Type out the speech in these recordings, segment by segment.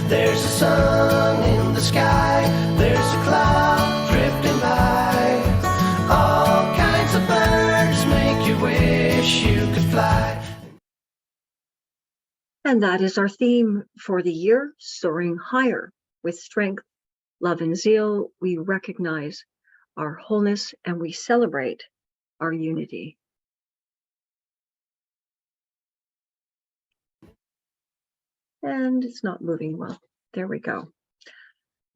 There's a sun in the sky, there's a cloud drifting by. All kinds of birds make you wish you could fly. And that is our theme for the year, soaring higher. With strength, love, and zeal, we recognize our wholeness and we celebrate our unity. And it's not moving well. There we go.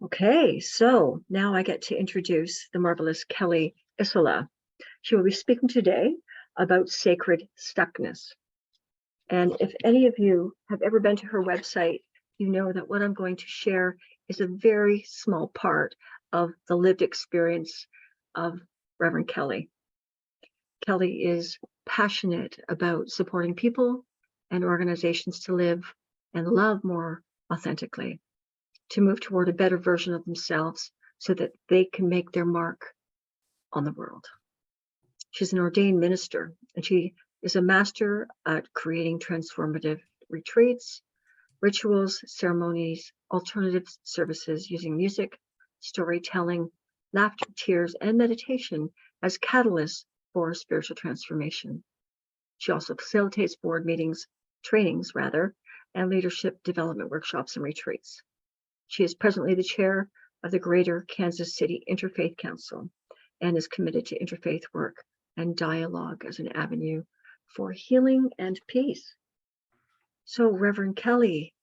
Okay, so now I get to introduce the marvelous Kelly Isola. She will be speaking today about sacred stuckness. And if any of you have ever been to her website, you know that what I'm going to share is a very small part of the lived experience of Reverend Kelly. Kelly is passionate about supporting people and organizations to live and love more authentically, to move toward a better version of themselves so that they can make their mark on the world. She's an ordained minister, and she is a master at creating transformative retreats, rituals, ceremonies, alternative services using music, storytelling, laughter, tears, and meditation as catalysts for spiritual transformation. She also facilitates board meetings, trainings rather, and leadership development workshops and retreats. She is presently the chair of the Greater Kansas City Interfaith Council and is committed to interfaith work and dialogue as an avenue for healing and peace. So, Reverend Kelly,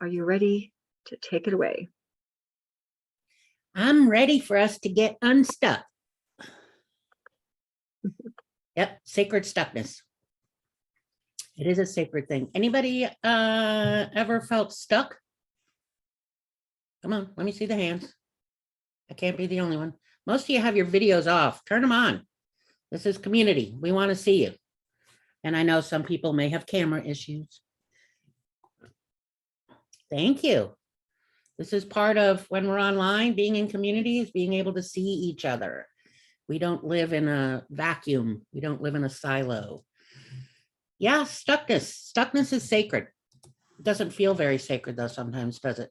are you ready to take it away? I'm ready for us to get unstuck. Yep, sacred stuckness. It is a sacred thing. Anybody ever felt stuck? Come on, let me see the hands. I can't be the only one. Most of you have your videos off. Turn them on. This is community. We want to see you. And I know some people may have camera issues. Thank you. This is part of when we're online, being in community is being able to see each other. We don't live in a vacuum. We don't live in a silo. Yeah, stuckness. Stuckness is sacred. It doesn't feel very sacred though sometimes, does it?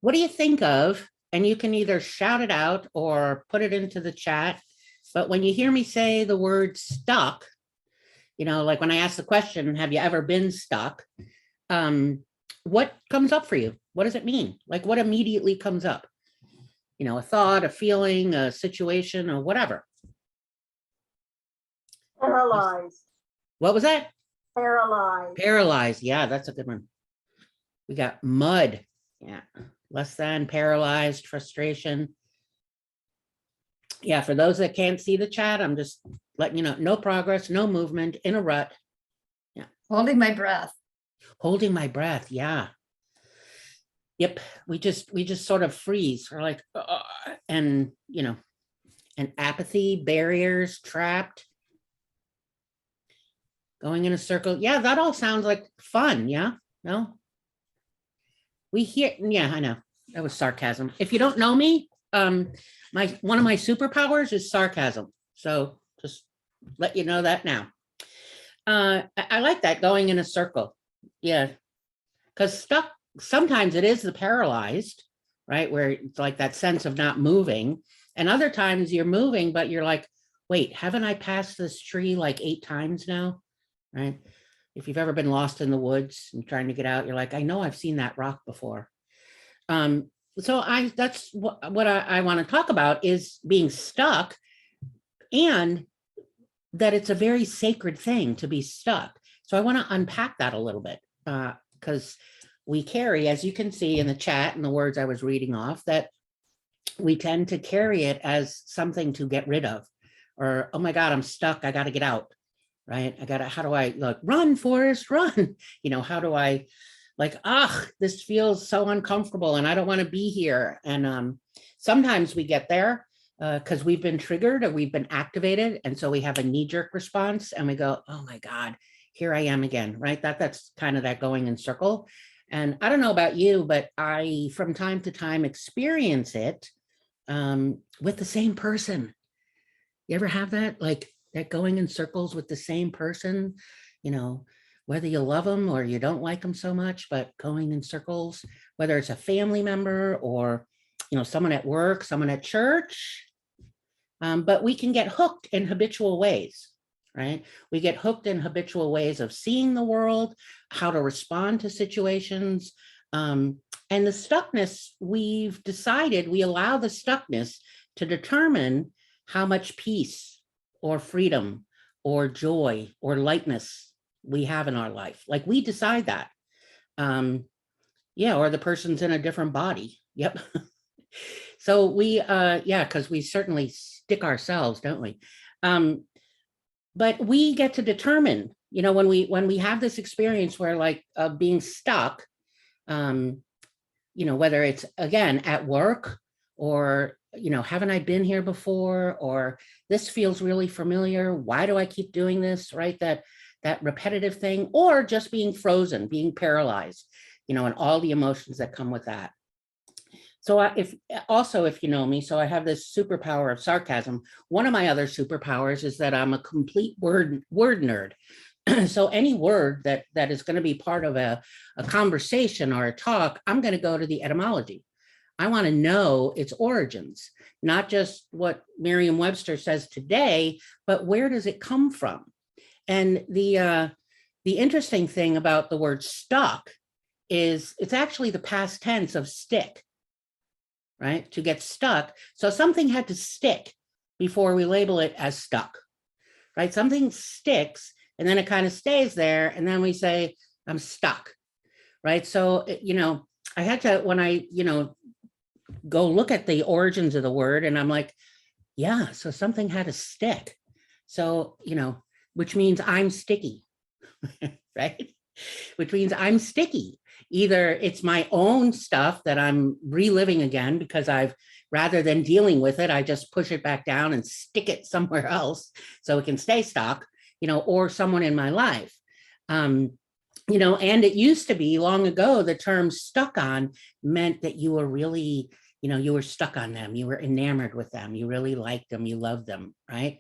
What do you think of? And you can either shout it out or put it into the chat. But when you hear me say the word stuck, you know, like when I ask the question, have you ever been stuck? What comes up for you? What does it mean? Like what immediately comes up? You know, a thought, a feeling, a situation, or whatever. Paralyzed. What was that? Paralyzed. Paralyzed. Yeah, that's a good one. We got mud. Yeah. Less than, paralyzed, frustration. Yeah, for those that can't see the chat, I'm just letting you know, no progress, no movement, in a rut. Yeah. Holding my breath. Holding my breath. Yeah. Yep. We just sort of freeze. We're like, and you know, and apathy, barriers, trapped. Going in a circle. Yeah, that all sounds like fun. Yeah. No. We hear, yeah, I know. That was sarcasm. If you don't know me, one of my superpowers is sarcasm. So just let you know that now. I like that, going in a circle. Yeah. Because stuck, sometimes it is the paralyzed, right? Where it's like that sense of not moving. And other times you're moving, but you're like, wait, haven't I passed this tree like 8 times now? Right? If you've ever been lost in the woods and trying to get out, you're like, I know I've seen that rock before. So that's what I want to talk about, is being stuck, and that it's a very sacred thing to be stuck. So I want to unpack that a little bit, because we carry, as you can see in the chat and the words I was reading off, that we tend to carry it as something to get rid of, or, oh my God, I'm stuck, I got to get out. Right? How do I, like, run, Forrest, run? You know, how do I, like, this feels so uncomfortable and I don't want to be here. And sometimes we get there because we've been triggered or we've been activated. And so we have a knee-jerk response and we go, oh my God, here I am again, right? That's kind of that going in circle. And I don't know about you, but I, from time to time, experience it with the same person. You ever have that? Like, that going in circles with the same person, you know, whether you love them or you don't like them so much, but going in circles, whether it's a family member or, someone at work, someone at church. But we can get hooked in habitual ways, right? We get hooked in habitual ways of seeing the world, how to respond to situations. And the stuckness, we've decided we allow the stuckness to determine how much peace or freedom or joy or lightness we have in our life. Like we decide that. Or the person's in a different body. Yep. So we, because we certainly stick ourselves, don't we? But we get to determine, when we have this experience where like being stuck, whether it's again at work or, haven't I been here before? Or this feels really familiar. Why do I keep doing this? Right? That repetitive thing, or just being frozen, being paralyzed, and all the emotions that come with that. So if you know me, so I have this superpower of sarcasm. One of my other superpowers is that I'm a complete word nerd. So any word that is going to be part of a conversation or a talk, I'm going to go to the etymology. I want to know its origins, not just what Merriam-Webster says today, but where does it come from? And the interesting thing about the word stuck is it's actually the past tense of stick, right? To get stuck. So something had to stick before we label it as stuck, right? Something sticks and then it kind of stays there. And then we say, I'm stuck, right? So, I had to, when I, go look at the origins of the word and I'm like, yeah, so something had to stick. So, which means I'm sticky, right? Which means I'm sticky. Either it's my own stuff that I'm reliving again because rather than dealing with it, I just push it back down and stick it somewhere else so it can stay stuck, or someone in my life. And it used to be long ago, the term stuck on meant that you were really, you were stuck on them. You were enamored with them. You really liked them. You loved them, right?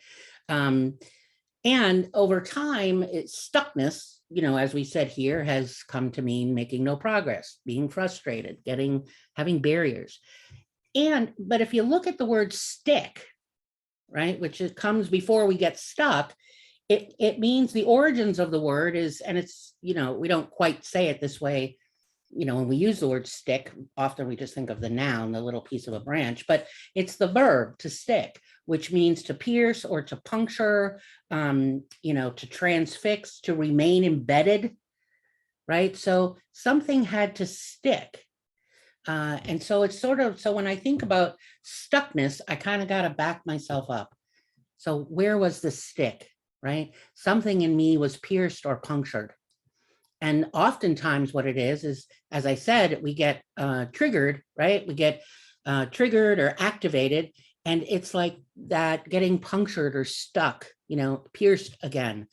And over time, stuckness, as we said here, has come to mean making no progress, being frustrated, having barriers. But if you look at the word stick, right, which comes before we get stuck, it means the origins of the word is, and it's, we don't quite say it this way. When we use the word stick, often we just think of the noun, the little piece of a branch, but it's the verb to stick, which means to pierce or to puncture, to transfix, to remain embedded, right? So something had to stick. And so it's so when I think about stuckness, I kind of got to back myself up. So where was the stick, right? Something in me was pierced or punctured. And oftentimes what it is, as I said, we get triggered, right? We get triggered or activated. And it's like that getting punctured or stuck, pierced again.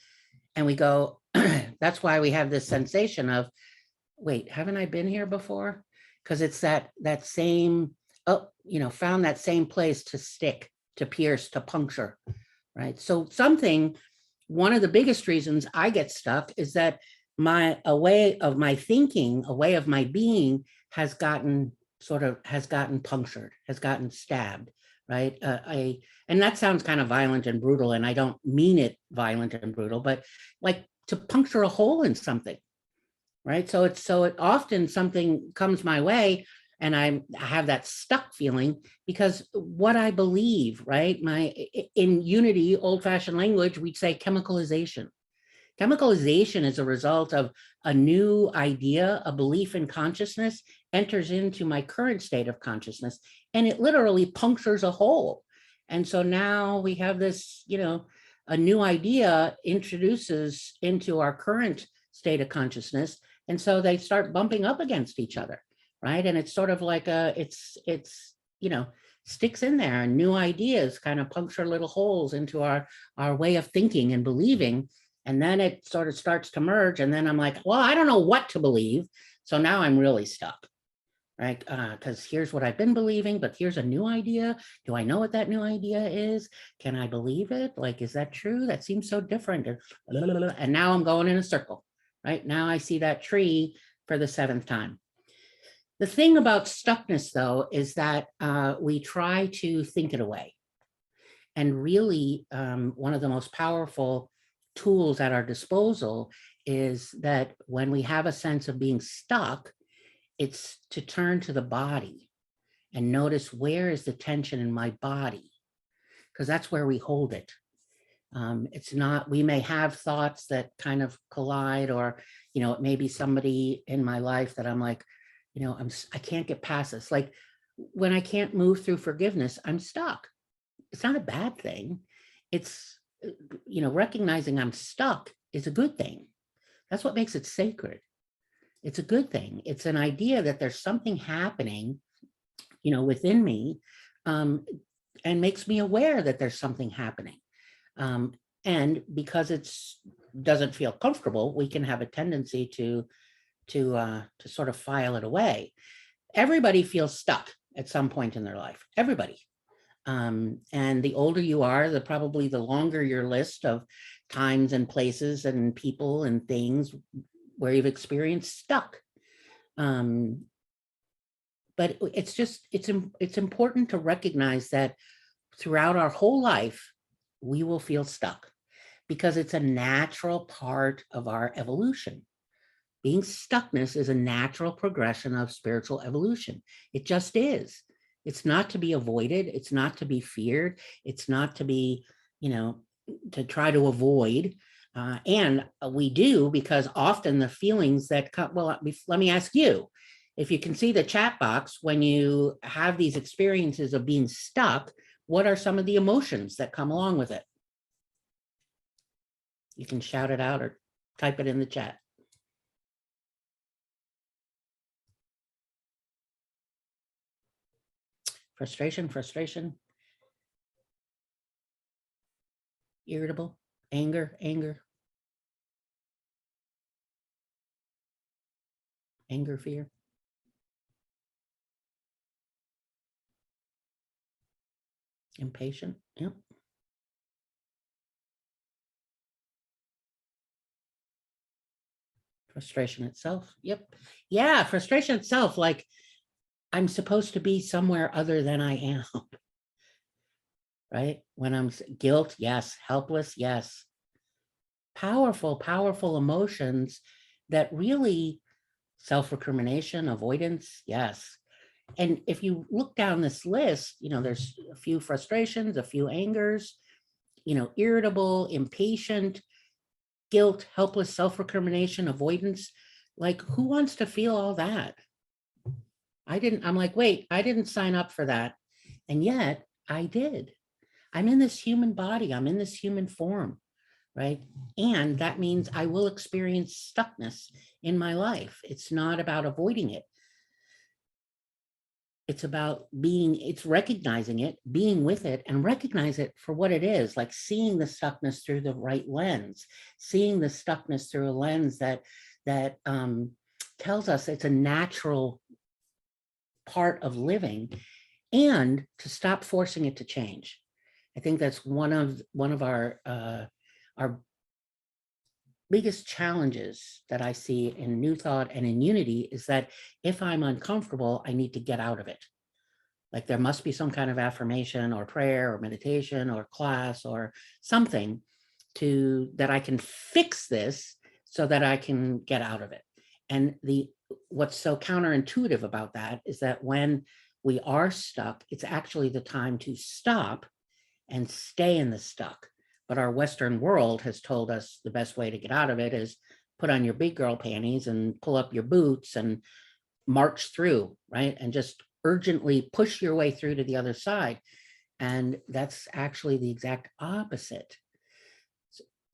And we go, that's why we have this sensation of, wait, haven't I been here before? Because it's that same, found that same place to stick, to pierce, to puncture, right? So one of the biggest reasons I get stuck is that a way of my thinking, a way of my being has gotten punctured, has gotten stabbed, right? And that sounds kind of violent and brutal, and I don't mean it violent and brutal, but like to puncture a hole in something, right? So it often something comes my way and I have that stuck feeling because what I believe, right? In Unity, old-fashioned language, we'd say chemicalization. Chemicalization is a result of a new idea, a belief in consciousness enters into my current state of consciousness, and it literally punctures a hole. And so now we have this, a new idea introduces into our current state of consciousness. And so they start bumping up against each other, right? And it's sort of like it's sticks in there, and new ideas kind of puncture little holes into our way of thinking and believing. And then it sort of starts to merge. And then I'm like, well, I don't know what to believe. So now I'm really stuck, right? Because here's what I've been believing, but here's a new idea. Do I know what that new idea is? Can I believe it? Like, is that true? That seems so different. And now I'm going in a circle, right? Now I see that tree for the 7th time. The thing about stuckness, though, is that we try to think it away. And really, one of the most powerful tools at our disposal is that when we have a sense of being stuck, it's to turn to the body and notice, where is the tension in my body? Because that's where we hold it. It's not, we may have thoughts that kind of collide, or, it may be somebody in my life that I'm like, I can't get past this. Like when I can't move through forgiveness, I'm stuck. It's not a bad thing. It's, recognizing I'm stuck is a good thing. That's what makes it sacred. It's a good thing. It's an idea that there's something happening, within me, and makes me aware that there's something happening. And because it's doesn't feel comfortable, we can have a tendency to sort of file it away. Everybody feels stuck at some point in their life. Everybody. And the older you are, probably the longer your list of times and places and people and things where you've experienced stuck. But it's important to recognize that throughout our whole life, we will feel stuck, because it's a natural part of our evolution. Being stuckness is a natural progression of spiritual evolution. It just is. It's not to be avoided. It's not to be feared. It's not to be, to try to avoid. And we do, because often the feelings that come, well, let me ask you, if you can see the chat box, when you have these experiences of being stuck, what are some of the emotions that come along with it? You can shout it out or type it in the chat. Frustration, irritable, anger, fear. Impatient, yep. Frustration itself, yep. Yeah, frustration itself, like I'm supposed to be somewhere other than I am. Right? When I'm guilt, yes. Helpless, yes. Powerful emotions that really, self-recrimination, avoidance, yes. And if you look down this list, there's a few frustrations, a few angers, irritable, impatient, guilt, helpless, self-recrimination, avoidance. Like, who wants to feel all that? I'm like, wait, I didn't sign up for that. And yet I did. I'm in this human body. I'm in this human form, right? And that means I will experience stuckness in my life. It's not about avoiding it. It's about it's recognizing it, being with it, and recognize it for what it is, like seeing the stuckness through the right lens, seeing the stuckness through a lens that tells us it's a natural part of living, and to stop forcing it to change. I think that's one of our biggest challenges that I see in New Thought and in Unity is that if I'm uncomfortable, I need to get out of it. Like there must be some kind of affirmation or prayer or meditation or class or something that I can fix this so that I can get out of it. And what's so counterintuitive about that is that when we are stuck, it's actually the time to stop and stay in the stuck. But our Western world has told us the best way to get out of it is put on your big girl panties and pull up your boots and march through, right? And just urgently push your way through to the other side. And that's actually the exact opposite.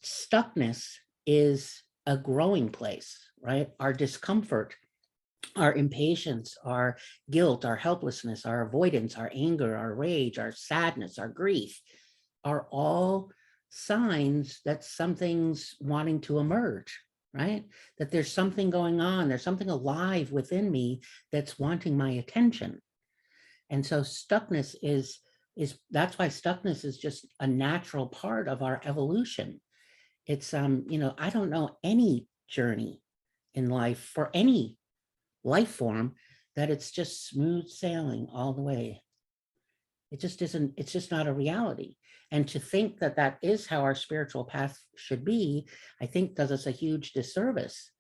Stuckness is a growing place, right? Our discomfort, our impatience, our guilt, our helplessness, our avoidance, our anger, our rage, our sadness, our grief are all signs that something's wanting to emerge, right? That there's something going on, there's something alive within me that's wanting my attention. And so stuckness is that's why stuckness is just a natural part of our evolution. It's, I don't know any journey in life for any life form, that it's just smooth sailing all the way. It just isn't, it's just not a reality. And to think that that is how our spiritual path should be, I think does us a huge disservice.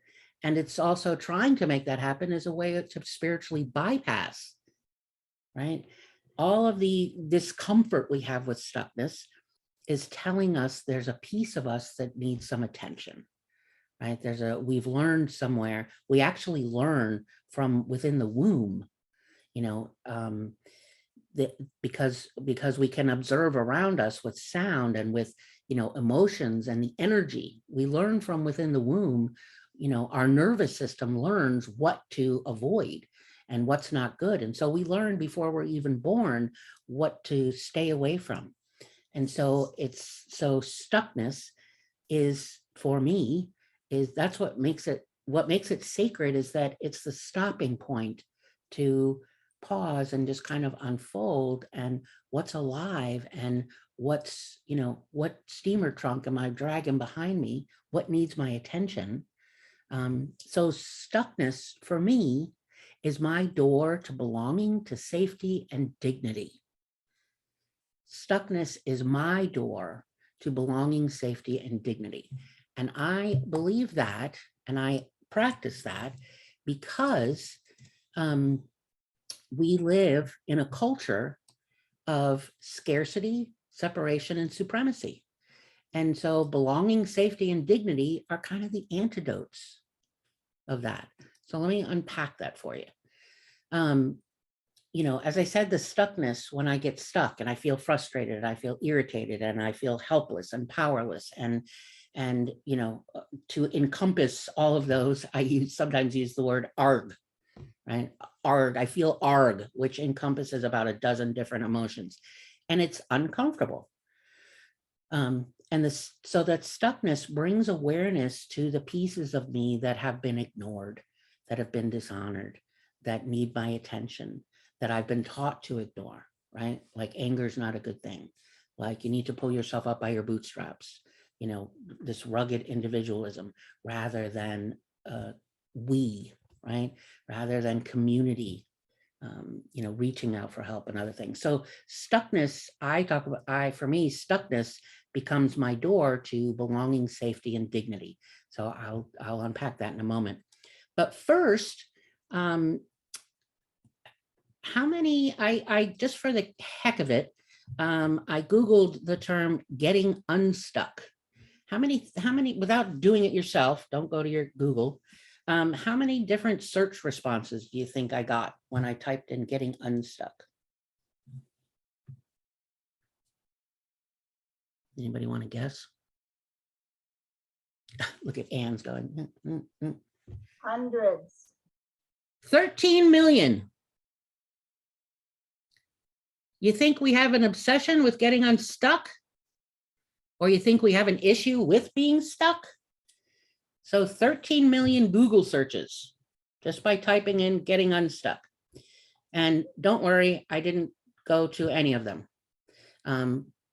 And it's also trying to make that happen as a way to spiritually bypass, right? All of the discomfort we have with stuckness is telling us there's a piece of us that needs some attention, right? We've learned somewhere, we actually learn from within the womb, you know, because we can observe around us with sound and with, you know, emotions and the energy we learn from within the womb. You know, our nervous system learns what to avoid and what's not good. And so we learn before we're even born what to stay away from. And so stuckness is, for me, is that's what makes it sacred, is that it's the stopping point to pause and just kind of unfold, and what's alive, and what's, you know, what steamer trunk am I dragging behind me, what needs my attention. So stuckness for me is my door to belonging, to safety and dignity. Stuckness is my door to belonging, safety and dignity. And I believe that, and I practice that because we live in a culture of scarcity, separation, and supremacy. And so belonging, safety, and dignity are kind of the antidotes of that. So let me unpack that for you. You know, as I said, the stuckness, when I get stuck and I feel frustrated, I feel irritated, and I feel helpless and powerless, and you know, to encompass all of those, I sometimes use the word ARG, right? ARG, I feel ARG, which encompasses about a dozen different emotions, and it's uncomfortable. So that stuckness brings awareness to the pieces of me that have been ignored, that have been dishonored, that need my attention, that I've been taught to ignore, right? Like anger is not a good thing. Like you need to pull yourself up by your bootstraps, you know, this rugged individualism rather than we, right? Rather than community, you know, reaching out for help and other things. So stuckness, for me, stuckness becomes my door to belonging, safety, and dignity. So I'll unpack that in a moment. But first, how many, I just for the heck of it, I Googled the term getting unstuck. How many, without doing it yourself, don't go to your Google, how many different search responses do you think I got when I typed in getting unstuck? Anybody want to guess? Look at Anne's going. Hundreds. 13 million. You think we have an obsession with getting unstuck? Or you think we have an issue with being stuck? So 13 million Google searches just by typing in getting unstuck. And don't worry, I didn't go to any of them.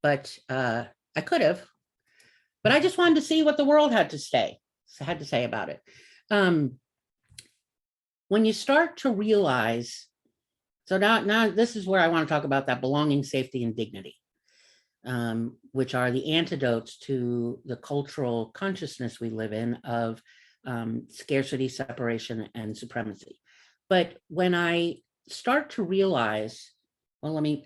But I could have, but I just wanted to see what the world had to say about it. When you start to realize, so now this is where I want to talk about that belonging, safety, and dignity, which are the antidotes to the cultural consciousness we live in of scarcity, separation, and supremacy. But when I start to realize, well, let me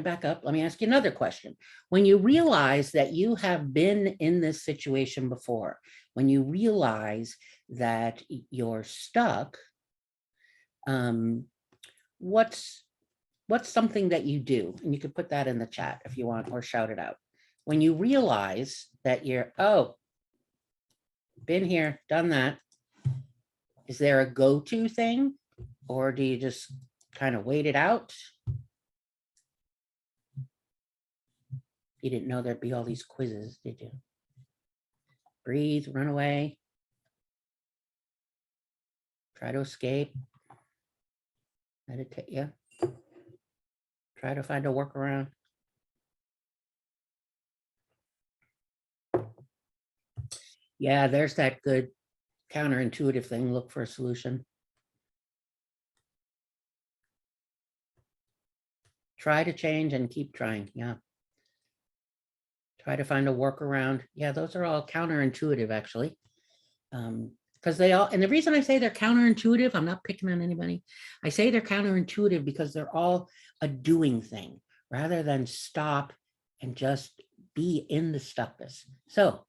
back up. Let me ask you another question. When you realize that you have been in this situation before, when you realize that you're stuck, what's something that you do? And you could put that in the chat if you want, or shout it out. When you realize that you're, oh, been here, done that. Is there a go-to thing? Or do you just kind of wait it out? You didn't know there'd be all these quizzes, did you? Breathe, run away. Try to escape. Meditate, yeah. Try to find a workaround. Yeah, there's that good counterintuitive thing, look for a solution. Try to change and keep trying. Yeah. Try to find a workaround. Yeah, those are all counterintuitive, actually. Because they all, and the reason I say they're counterintuitive, I'm not picking on anybody. I say they're counterintuitive because they're all a doing thing rather than stop and just be in the stuckness. So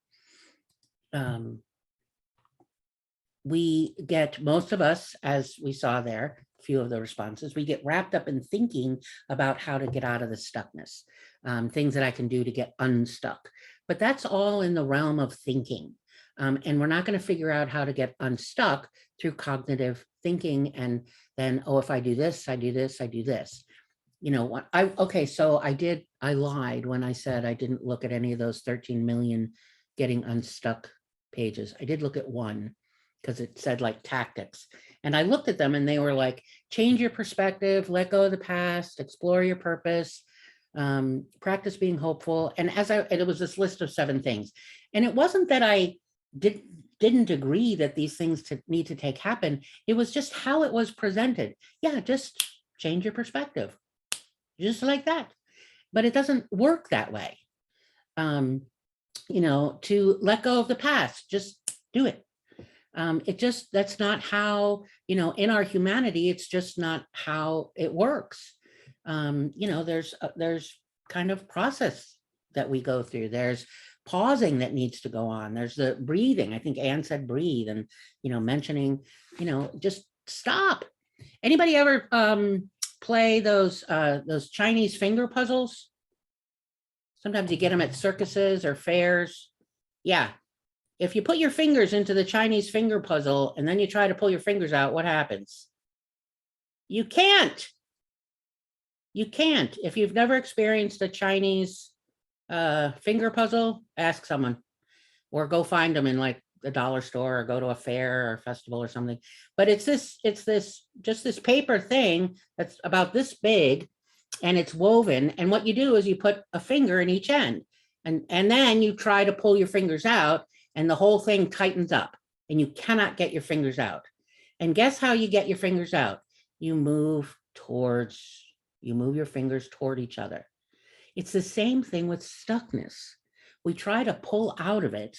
we get, most of us, as we saw there, a few of the responses, we get wrapped up in thinking about how to get out of the stuckness, things that I can do to get unstuck. But that's all in the realm of thinking. And we're not going to figure out how to get unstuck through cognitive thinking. And then, oh, if I do this, I do this, I do this. You know what? Okay, so I lied when I said I didn't look at any of those 13 million getting unstuck pages. I did look at one because it said like tactics. And I looked at them and they were like, change your perspective, let go of the past, explore your purpose, practice being hopeful. And it was this list of 7 things. And it wasn't that I didn't agree that these things need to take happen. It was just how it was presented. Yeah, just change your perspective, just like that. But it doesn't work that way. You know, to let go of the past, just do it. That's not how, you know, in our humanity, it's just not how it works. You know, there's kind of process that we go through. There's pausing that needs to go on. There's the breathing. I think Anne said breathe, and, you know, mentioning, you know, just stop. Anybody ever play those Chinese finger puzzles? Sometimes you get them at circuses or fairs. Yeah. If you put your fingers into the Chinese finger puzzle and then you try to pull your fingers out, what happens? You can't. You can't. If you've never experienced a Chinese finger puzzle, ask someone, or go find them in like the dollar store, or go to a fair or a festival or something. But it's just this paper thing that's about this big, and it's woven. And what you do is you put a finger in each end, and then you try to pull your fingers out, and the whole thing tightens up and you cannot get your fingers out. And guess how you get your fingers out? You move your fingers toward each other. It's the same thing with stuckness. We try to pull out of it,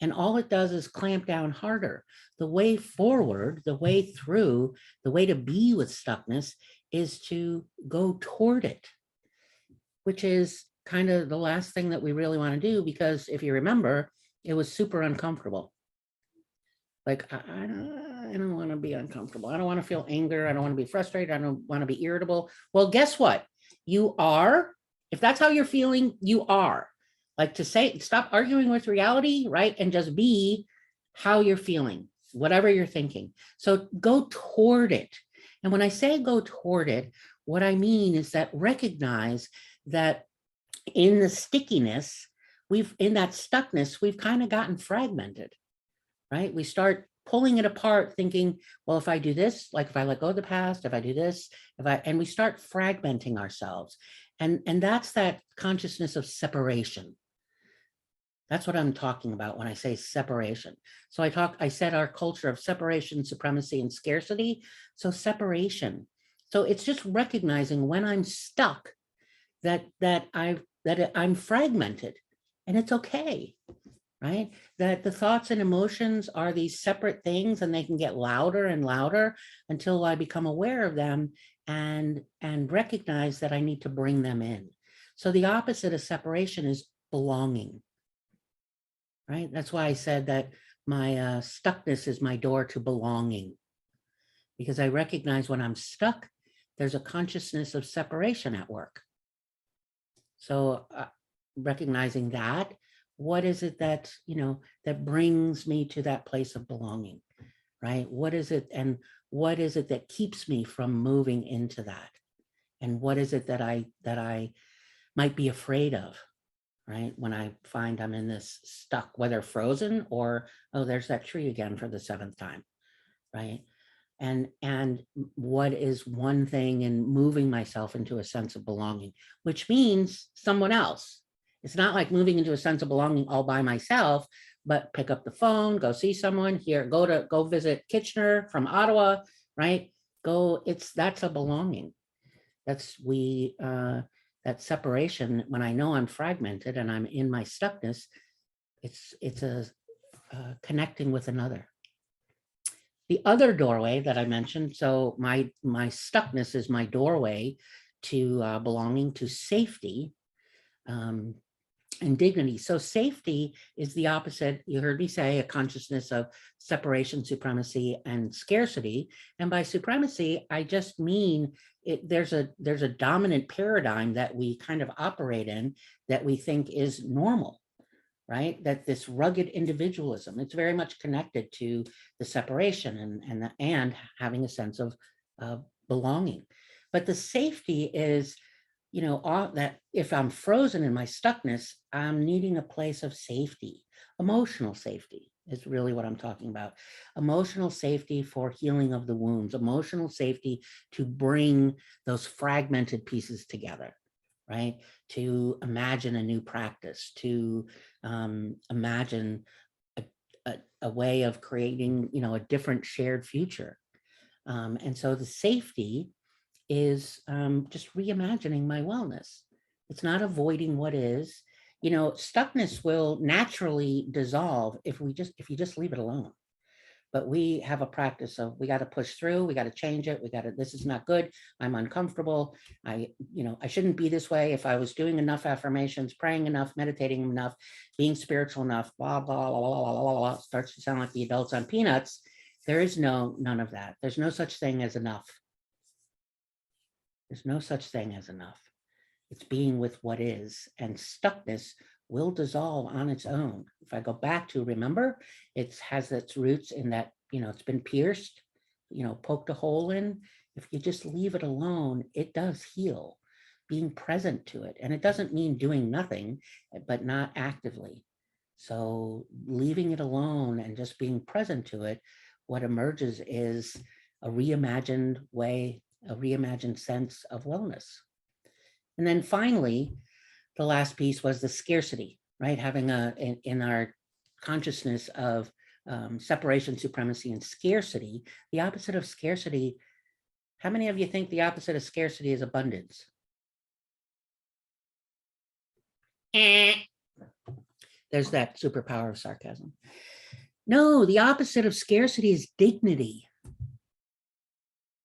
and all it does is clamp down harder. The way forward, the way through, the way to be with stuckness is to go toward it, which is kind of the last thing that we really want to do, because if you remember, it was super uncomfortable. Like, I don't want to be uncomfortable. I don't want to feel anger. I don't want to be frustrated. I don't want to be irritable. Well, guess what? You are, if that's how you're feeling, you are. Like, to say, stop arguing with reality, right? And just be how you're feeling, whatever you're thinking. So go toward it. And when I say go toward it, what I mean is that recognize that in the stickiness, in that stuckness, we've kind of gotten fragmented, right? We start pulling it apart thinking, well, if I do this, like if I let go of the past, if I do this, and we start fragmenting ourselves. And that's that consciousness of separation. That's what I'm talking about when I say separation. So I said our culture of separation, supremacy, and scarcity. So separation. So it's just recognizing when I'm stuck that I'm fragmented, and it's okay, right? That the thoughts and emotions are these separate things, and they can get louder and louder until I become aware of them and recognize that I need to bring them in. So the opposite of separation is belonging, right? That's why I said that my stuckness is my door to belonging, because I recognize when I'm stuck, there's a consciousness of separation at work. So recognizing that, what is it that, you know, that brings me to that place of belonging, right? What is it, and what is it that keeps me from moving into that? And what is it that I might be afraid of, right? When I find I'm in this stuck, whether frozen or, oh, there's that tree again for the 7th time, right? And what is one thing in moving myself into a sense of belonging, which means someone else. It's not like moving into a sense of belonging all by myself, but pick up the phone, go see someone here, go visit Kitchener from Ottawa, right? That's a belonging. That separation, when I know I'm fragmented and I'm in my stuckness, it's a connecting with another. The other doorway that I mentioned, so my stuckness is my doorway to belonging, to safety, and dignity. So safety is the opposite. You heard me say a consciousness of separation, supremacy, and scarcity. And by supremacy, I just mean there's a dominant paradigm that we kind of operate in that we think is normal, right? That this rugged individualism, it's very much connected to the separation and having a sense of belonging. But the safety is, that if I'm frozen in my stuckness, I'm needing a place of safety. Emotional safety is really what I'm talking about. Emotional safety for healing of the wounds, emotional safety to bring those fragmented pieces together, right? To imagine a new practice, to imagine a way of creating, a different shared future. And so the safety is just reimagining my wellness. It's not avoiding what is. Stuckness will naturally dissolve if you just leave it alone. But we have a practice of, we got to push through, we got to change it, this is not good, I'm uncomfortable, I shouldn't be this way. If I was doing enough affirmations, praying enough, meditating enough, being spiritual enough, blah, blah, blah, blah, blah, blah, blah, starts to sound like the adults on Peanuts. There is none of that. There's no such thing as enough. There's no such thing as enough. It's being with what is, and stuckness will dissolve on its own. If I go back to, remember, it has its roots in that, it's been pierced, poked a hole in. If you just leave it alone, it does heal, being present to it. And it doesn't mean doing nothing, but not actively. So leaving it alone and just being present to it, what emerges is a reimagined way, a reimagined sense of wellness. And then finally, the last piece was the scarcity, right? Having in our consciousness of separation, supremacy, and scarcity, the opposite of scarcity. How many of you think the opposite of scarcity is abundance? There's that superpower of sarcasm. No, the opposite of scarcity is dignity.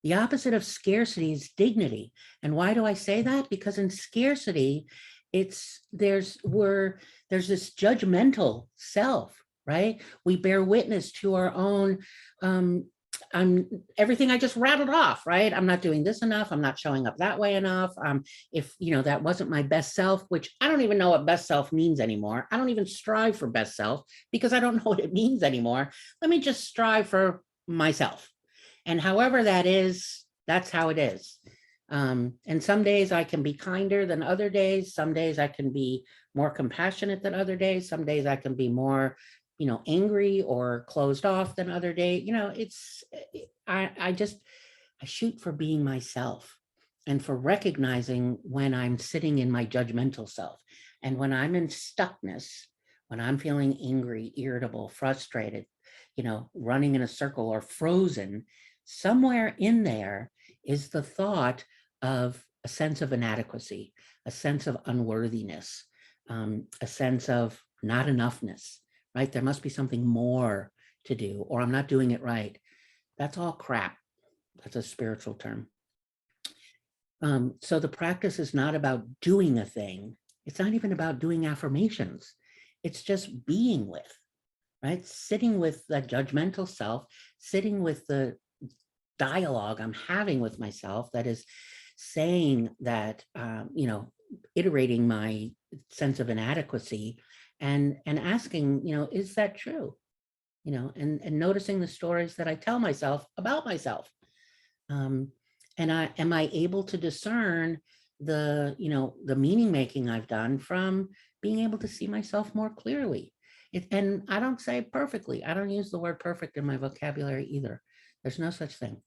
The opposite of scarcity is dignity. And why do I say that? Because in scarcity, there's this judgmental self, right? We bear witness to our own, everything I just rattled off, right? I'm not doing this enough. I'm not showing up that way enough. If, that wasn't my best self, which I don't even know what best self means anymore. I don't even strive for best self because I don't know what it means anymore. Let me just strive for myself. And however that is, that's how it is. And some days I can be kinder than other days. Some days I can be more compassionate than other days. Some days I can be more, angry or closed off than other days. I shoot for being myself and for recognizing when I'm sitting in my judgmental self. And when I'm in stuckness, when I'm feeling angry, irritable, frustrated, running in a circle or frozen, somewhere in there is the thought of a sense of inadequacy, a sense of unworthiness, a sense of not enoughness, right? There must be something more to do, or I'm not doing it right. That's all crap. That's a spiritual term. So the practice is not about doing a thing. It's not even about doing affirmations. It's just being with, right? Sitting with that judgmental self, sitting with the dialogue I'm having with myself that is saying that, iterating my sense of inadequacy and asking, is that true? And noticing the stories that I tell myself about myself. And am I able to discern the meaning making I've done from being able to see myself more clearly? And I don't say perfectly. I don't use the word perfect in my vocabulary either. There's no such thing.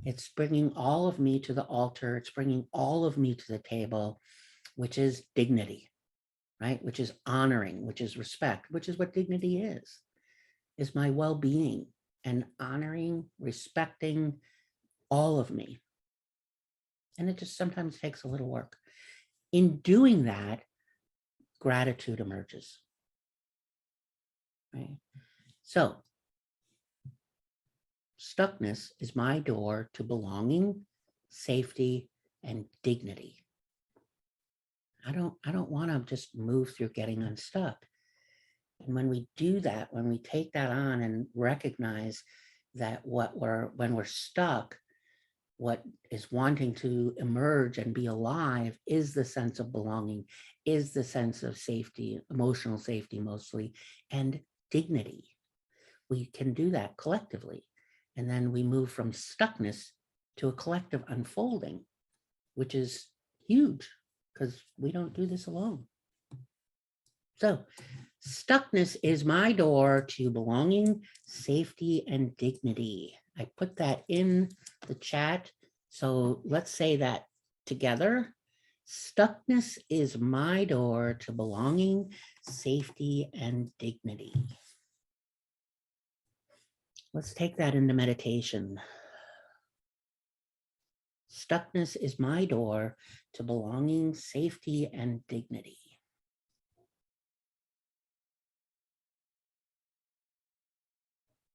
It's bringing all of me to the altar. It's bringing all of me to the table, which is dignity, right? Which is honoring, which is respect, which is what dignity is my well-being and honoring, respecting all of me. And it just sometimes takes a little work. In doing that, gratitude emerges, right? So stuckness is my door to belonging, safety, and dignity. I don't want to just move through getting unstuck. And when we do that, when we take that on and recognize that when we're stuck, what is wanting to emerge and be alive is the sense of belonging, is the sense of safety, emotional safety mostly, and dignity. We can do that collectively. And then we move from stuckness to a collective unfolding, which is huge because we don't do this alone. So stuckness is my door to belonging, safety, and dignity. I put that in the chat. So let's say that together. Stuckness is my door to belonging, safety, and dignity. Let's take that into meditation. Stuckness is my door to belonging, safety, and dignity.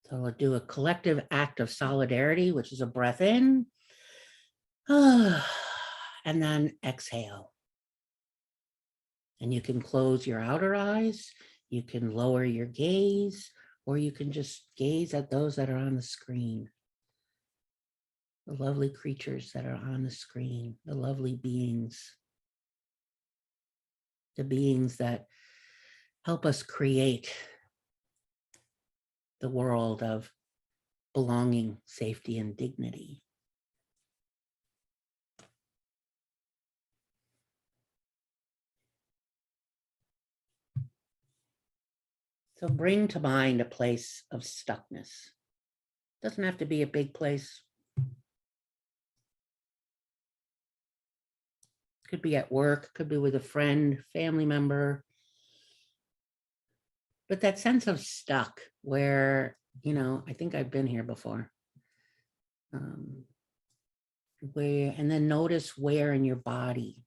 So we'll do a collective act of solidarity, which is a breath in, and then exhale. And you can close your outer eyes, you can lower your gaze, or you can just gaze at those that are on the screen. The lovely creatures that are on the screen, the lovely beings, the beings that help us create the world of belonging, safety, and dignity. So bring to mind a place of stuckness. Doesn't have to be a big place. Could be at work, could be with a friend, family member. But that sense of stuck where, I think I've been here before. And then notice where in your body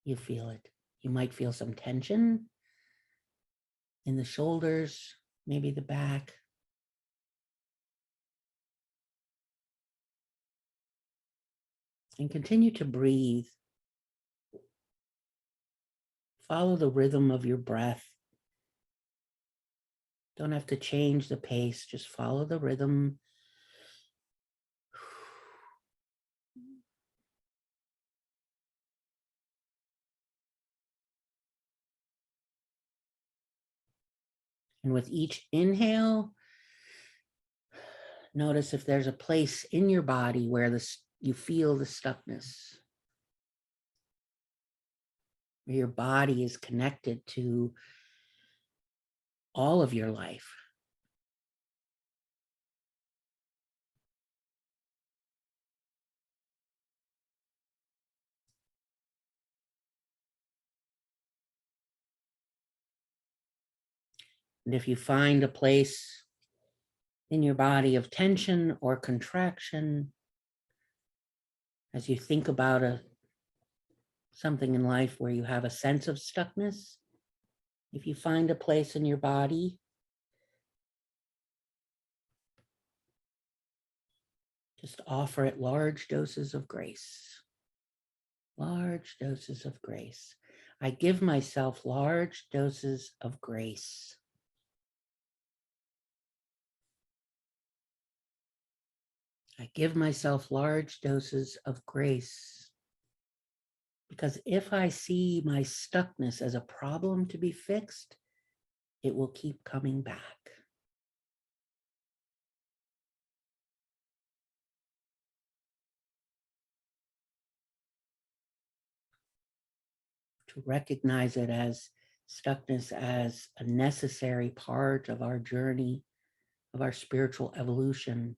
you feel it. You might feel some tension in the shoulders, maybe the back. And continue to breathe. Follow the rhythm of your breath. Don't have to change the pace, just follow the rhythm. And with each inhale, notice if there's a place in your body where you feel the stuckness, where your body is connected to all of your life. And if you find a place in your body of tension or contraction, as you think about something in life where you have a sense of stuckness, if you find a place in your body, just offer it large doses of grace. Large doses of grace. I give myself large doses of grace. I give myself large doses of grace. Because if I see my stuckness as a problem to be fixed, it will keep coming back. To recognize it as stuckness as a necessary part of our journey, of our spiritual evolution.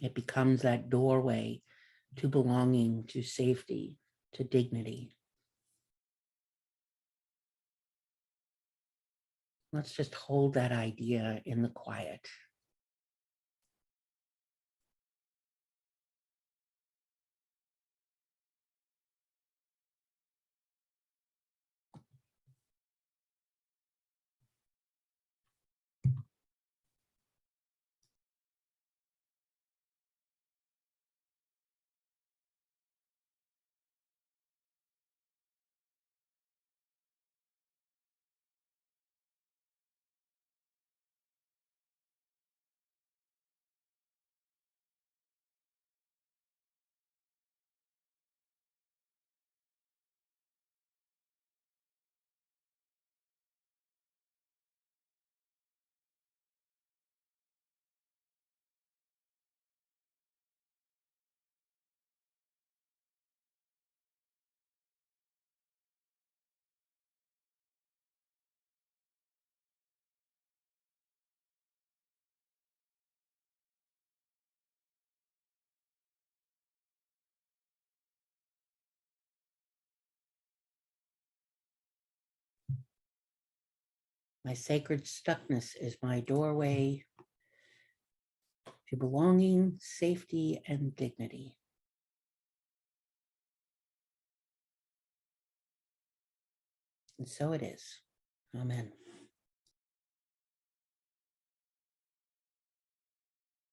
It becomes that doorway to belonging, to safety, to dignity. Let's just hold that idea in the quiet. My sacred stuckness is my doorway to belonging, safety, and dignity. And so it is. Amen.